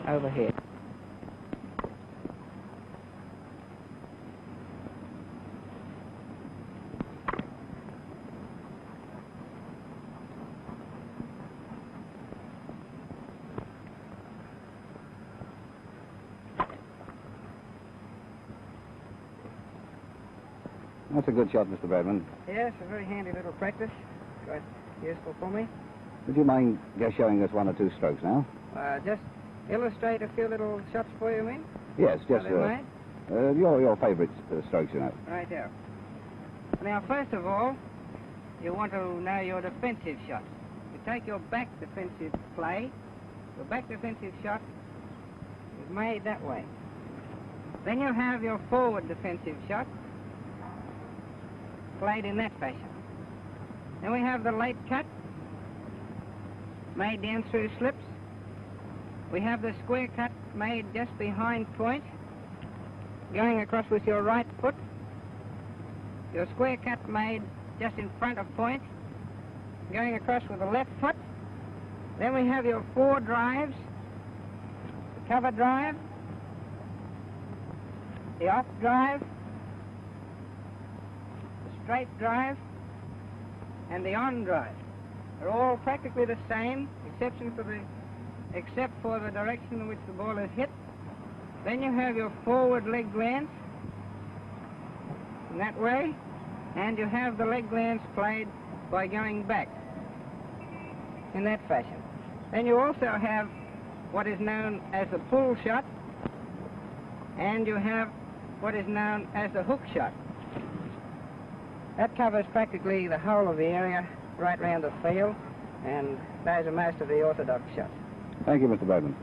or overhead. That's a good shot, Mr. Bradman. Yes, a very handy little practice. Quite useful for me. Would you mind just showing us one or two strokes now? Just illustrate a few little shots for you, mean? Yes, just your favourite strokes, you know. Right there. Now, first of all, you want to know your defensive shot. You take your back defensive play. Your back defensive shot is made that way. Then you have your forward defensive shot played in that fashion. Then we have the late cut made down through slips. We have the square cut made just behind point, going across with your right foot. Your square cut made just in front of point, going across with the left foot. Then we have your four drives, the cover drive, the off drive, the straight drive, and the on drive. They're all practically the same, except for the direction in which the ball is hit. Then you have your forward leg glance in that way, and you have the leg glance played by going back in that fashion. Then you also have what is known as the pull shot, and you have what is known as the hook shot. That covers practically the whole of the area right round the field, and those are most of the orthodox shots. Thank you, Mr. Bradman.